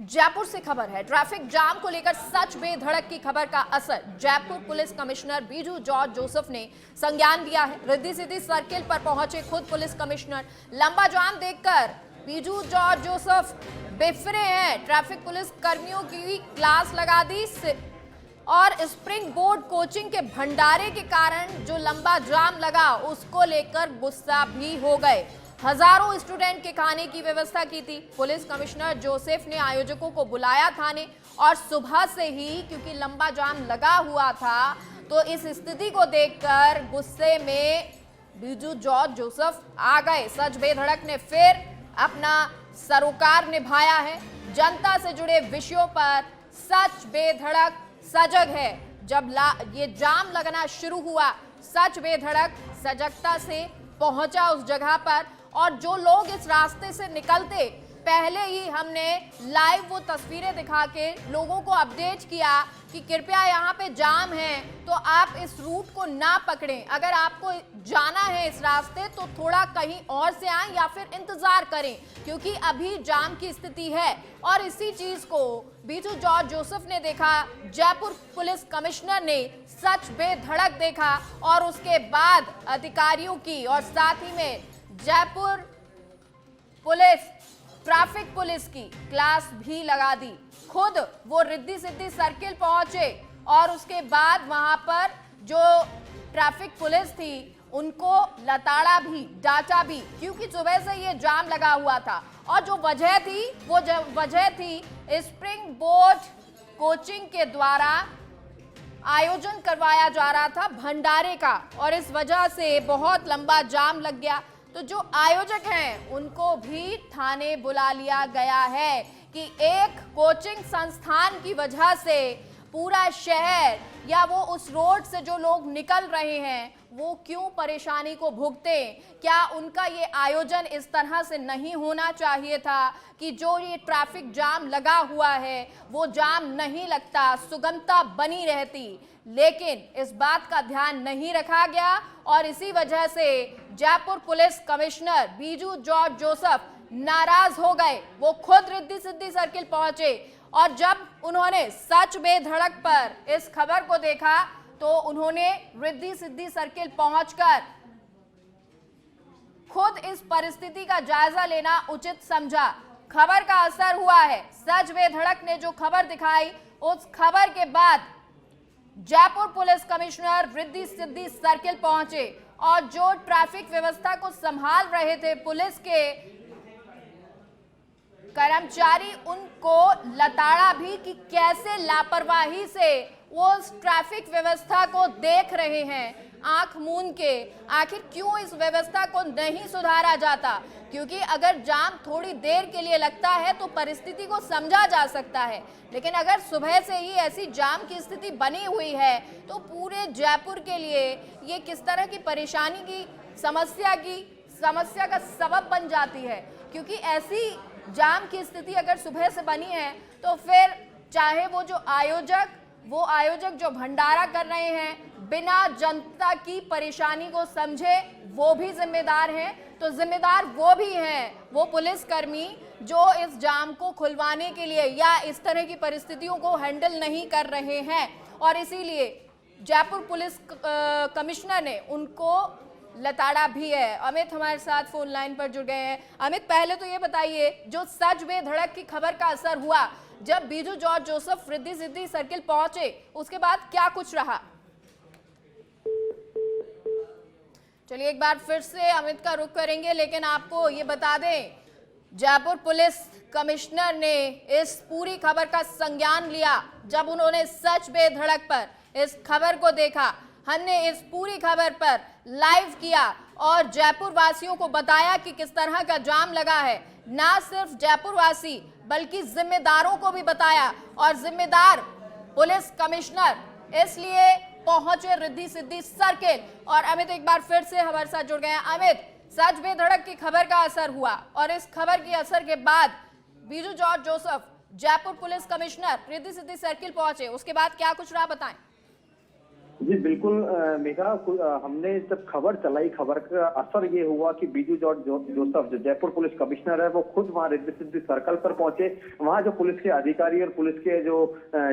जयपुर से खबर है। ट्रैफिक जाम को लेकर सच बेधड़क की खबर का असर Jaipur police commissioner Biju George Joseph ने संज्ञान लिया है। रिद्धि सिद्धि सर्किल पर पहुंचे खुद पुलिस कमिश्नर। लंबा जाम देखकर बीजू जॉर्ज जोसेफ बिफरे हैं। ट्रैफिक पुलिस कर्मियों की क्लास लगा दी और स्प्रिंग बोर्ड कोचिंग के भंडारे के कारण जो लंबा जाम लगा उसको लेकर गुस्सा भी हो गए। हजारों स्टूडेंट के खाने की व्यवस्था की थी। पुलिस कमिश्नर जोसेफ ने आयोजकों को बुलाया थाने और सुबह से ही क्योंकि लंबा जाम लगा हुआ था तो इस स्थिति को देखकर गुस्से में बीजू जॉर्ज जोसेफ आ गए। सच बेधड़क ने फिर अपना सरोकार निभाया है। जनता से जुड़े विषयों पर सच बेधड़क सजग है। जब ये जाम लगना शुरू हुआ सच बेधड़क सजगता से पहुंचा उस जगह पर और जो लोग इस रास्ते से निकलते पहले ही हमने लाइव वो तस्वीरें दिखा के लोगों को अपडेट किया कि कृपया यहाँ पे जाम है तो आप इस रूट को ना पकड़ें। अगर आपको जाना है इस रास्ते तो थोड़ा कहीं और से आएं या फिर इंतजार करें क्योंकि अभी जाम की स्थिति है। और इसी चीज को बीजू जॉर्ज जोसेफ ने देखा, जयपुर पुलिस कमिश्नर ने सच बेधड़क देखा और उसके बाद अधिकारियों की और साथ ही में जयपुर पुलिस ट्रैफिक पुलिस की क्लास भी लगा दी। खुद वो रिद्धि सिद्धि सर्किल पहुंचे और उसके बाद वहां पर जो ट्रैफिक पुलिस थी उनको लताड़ा भी, डांटा भी क्योंकि सुबह से ये जाम लगा हुआ था। और जो वजह थी वो वजह थी स्प्रिंग बोर्ड कोचिंग के द्वारा आयोजन करवाया जा रहा था भंडारे का और इस वजह से बहुत लंबा जाम लग गया। तो जो आयोजक हैं उनको भी थाने बुला लिया गया है कि एक कोचिंग संस्थान की वजह से पूरा शहर या वो उस रोड से जो लोग निकल रहे हैं वो क्यों परेशानी को भुगते। क्या उनका ये आयोजन इस तरह से नहीं होना चाहिए था कि जो ये ट्रैफिक जाम लगा हुआ है वो जाम नहीं लगता, सुगमता बनी रहती। लेकिन इस बात का ध्यान नहीं रखा गया और इसी वजह से Jaipur police commissioner Biju George Joseph नाराज हो गए। वो खुद रिद्धि सिद्धि सर्किल पहुंचे और जब उन्होंने सच बेधड़क पर इस खबर को देखा तो उन्होंने रिद्धि सिद्धि सर्किल पहुंचकर खुद इस परिस्थिति का जायजा लेना उचित समझा। खबर का असर हुआ है। सच बेधड़क ने जो खबर दिखाई उस खबर के बाद Jaipur police commissioner Riddhi Siddhi circle पहुंचे और जो ट्रैफिक व्यवस्था को संभाल रहे थे पुलिस के कर्मचारी उनको लताड़ा भी कि कैसे लापरवाही से वो उस ट्रैफिक व्यवस्था को देख रहे हैं आंख मूंद के। आखिर क्यों इस व्यवस्था को नहीं सुधारा जाता क्योंकि अगर जाम थोड़ी देर के लिए लगता है तो परिस्थिति को समझा जा सकता है, लेकिन अगर सुबह से ही ऐसी जाम की स्थिति बनी हुई है तो पूरे जयपुर के लिए ये किस तरह की परेशानी की समस्या का सबब बन जाती है। क्योंकि ऐसी जाम की स्थिति अगर सुबह से बनी है तो फिर चाहे वो आयोजक जो भंडारा कर रहे हैं बिना जनता की परेशानी को समझे वो भी जिम्मेदार हैं। तो जिम्मेदार वो भी हैं वो पुलिसकर्मी जो इस जाम को खुलवाने के लिए या इस तरह की परिस्थितियों को हैंडल नहीं कर रहे हैं और इसीलिए जयपुर पुलिस कमिश्नर ने उनको लताड़ा भी है। अमित हमारे साथ फोन लाइन पर जुड़ गए हैं। अमित, पहले तो ये बताइए जो सच बेधड़क की खबर का असर हुआ जब बीजू जॉर्ज जोसेफ रिद्धि सिद्धि सर्किल पहुंचे उसके बाद क्या कुछ रहा। चलिए एक बार फिर से अमित का रुख करेंगे, लेकिन आपको ये बता दें जयपुर पुलिस कमिश्नर ने इस पूरी खबर का संज्ञान लिया जब उन्होंने सच बेधड़क पर इस खबर को देखा। हमने इस पूरी खबर पर लाइव किया और जयपुर वासियों को बताया कि किस तरह का जाम लगा है। ना सिर्फ जयपुर वासी बल्कि जिम्मेदारों को भी बताया और जिम्मेदार पुलिस कमिश्नर इसलिए पहुंचे रिद्धि सिद्धि सर्किल। और अमित एक बार फिर से हमारे साथ जुड़ गए हैं। अमित, सच बेधड़क की खबर का असर हुआ और इस खबर के असर के बाद Biju George Joseph Jaipur police commissioner Riddhi Siddhi circle पहुंचे, उसके बाद क्या कुछ रहा बताएं। जी बिल्कुल मेघा हमने जब खबर चलाई, खबर का असर ये हुआ कि बीजू जॉर्ज जोसफ जो जयपुर पुलिस कमिश्नर है, वो खुद वहां रिद्धि सिद्धि सर्कल पर पहुंचे। वहां जो पुलिस के अधिकारी और पुलिस के जो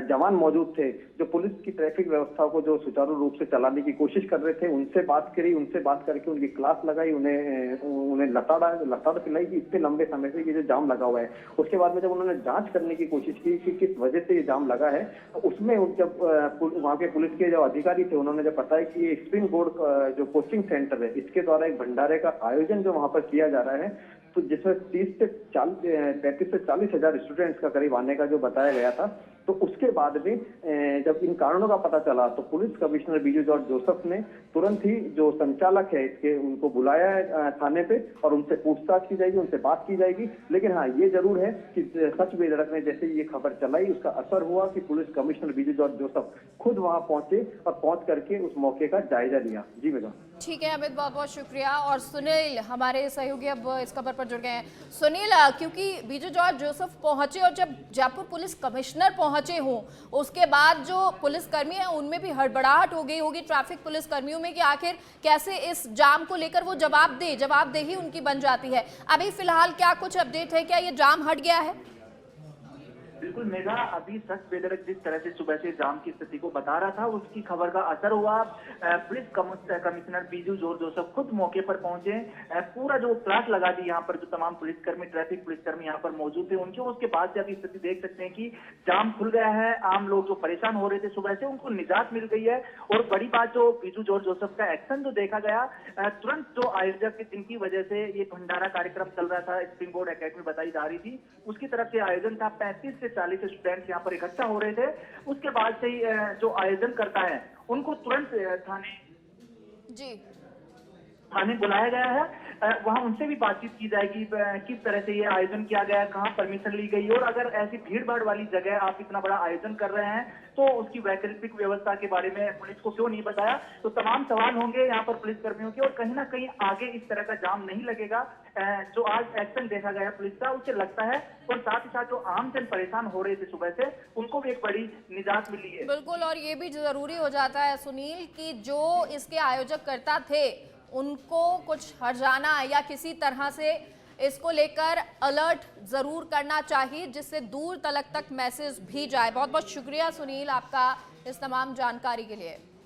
जवान मौजूद थे, जो पुलिस की ट्रैफिक व्यवस्था को जो सुचारू रूप से चलाने की कोशिश कर रहे थे, उनसे बात करी, उनसे बात करके उनकी क्लास लगाई, उन्हें लताड़ पिलाई कि इतने लंबे समय से ये जो जाम लगा हुआ है। उसके बाद में जब उन्होंने जांच करने की कोशिश की कि किस वजह से ये जाम लगा है, तो उसमें जब वहां के पुलिस के जो अधिकारी थे, उन्होंने जब बताया कि ये स्प्रिंग बोर्ड जो कोचिंग सेंटर है, इसके द्वारा एक भंडारे का आयोजन जो वहां पर किया जा रहा है, तो जिसमें 35 से 40 हजार स्टूडेंट्स का करीब आने का जो बताया गया था। तो उसके बाद में जब इन कारणों का पता चला, तो police commissioner Biju George Joseph ने तुरंत ही जो संचालक है इसके, उनको बुलाया है थाने पे और उनसे पूछताछ की जाएगी, उनसे बात की जाएगी। लेकिन हाँ, ये जरूर है कि सच बेधड़क में जैसे ये खबर चलाई, उसका असर हुआ कि police commissioner Biju George Joseph खुद वहां पहुंचे और पहुंच करके उस मौके का जायजा लिया। जी मेघा। ठीक है अमित, बहुत बहुत शुक्रिया। और सुनील हमारे सहयोगी अब इस खबर पर जुड़ गए हैं। सुनील, क्योंकि बीजू जॉर्ज जोसफ पहुंचे और जब जयपुर पुलिस कमिश्नर पहुंचे हों, उसके बाद जो पुलिसकर्मी हैं उनमें भी हड़बड़ाहट हो गई होगी ट्रैफिक पुलिस कर्मियों में कि आखिर कैसे इस जाम को लेकर वो जवाबदेही उनकी बन जाती है। अभी फिलहाल क्या कुछ अपडेट है, क्या ये जाम हट गया है? बिल्कुल मेघा, अभी सच बेदरक जिस तरह से सुबह से जाम की स्थिति को बता रहा था, उसकी खबर का असर हुआ। Police commissioner Biju George Joseph खुद मौके पर पहुंचे, पूरा जो क्लास लगा दी यहाँ पर जो तमाम पुलिसकर्मी, ट्रैफिक पुलिसकर्मी यहाँ पर मौजूद थे उनके। उसके बाद से अभी स्थिति देख सकते हैं कि जाम खुल गया है। आम लोग जो परेशान हो रहे थे सुबह से, उनको निजात मिल गई है। और बड़ी बात, जो बीजू जॉर्ज जोसफ का एक्शन जो देखा गया, तुरंत जो आयोजक जिनकी वजह से ये भंडारा कार्यक्रम चल रहा था, स्प्रिंग बोर्ड एकेडमी बताई जा रही थी, उसकी तरफ से आयोजन था। 35 से 40 स्टूडेंट्स यहाँ पर इकट्ठा हो रहे थे। उसके बाद से ही जो आयोजन करता है उनको तुरंत थाने बुलाया गया है। वहां उनसे भी बातचीत की जाएगी, किस तरह से ये आयोजन किया गया है, कहाँ परमिशन ली गई, और अगर ऐसी भीड़ भाड़ वाली जगह आप इतना बड़ा आयोजन कर रहे हैं तो उसकी वैकल्पिक व्यवस्था के बारे में पुलिस को क्यों नहीं बताया। तो तमाम सवाल होंगे यहाँ पर पुलिस कर्मियों के, और कहीं ना कहीं आगे इस तरह का जाम नहीं लगेगा। जो आज एक्शन देखा गया पुलिस का, उसे लगता है, और साथ ही साथ जो आम जन परेशान हो रहे थे सुबह से, उनको भी एक बड़ी निजात मिली है। बिल्कुल, और ये भी जरूरी हो जाता है सुनील कि जो इसके आयोजक करता थे उनको कुछ हर्जाना या किसी तरह से इसको लेकर अलर्ट जरूर करना चाहिए, जिससे दूर तक मैसेज भी जाए। बहुत बहुत शुक्रिया सुनील आपका इस तमाम जानकारी के लिए।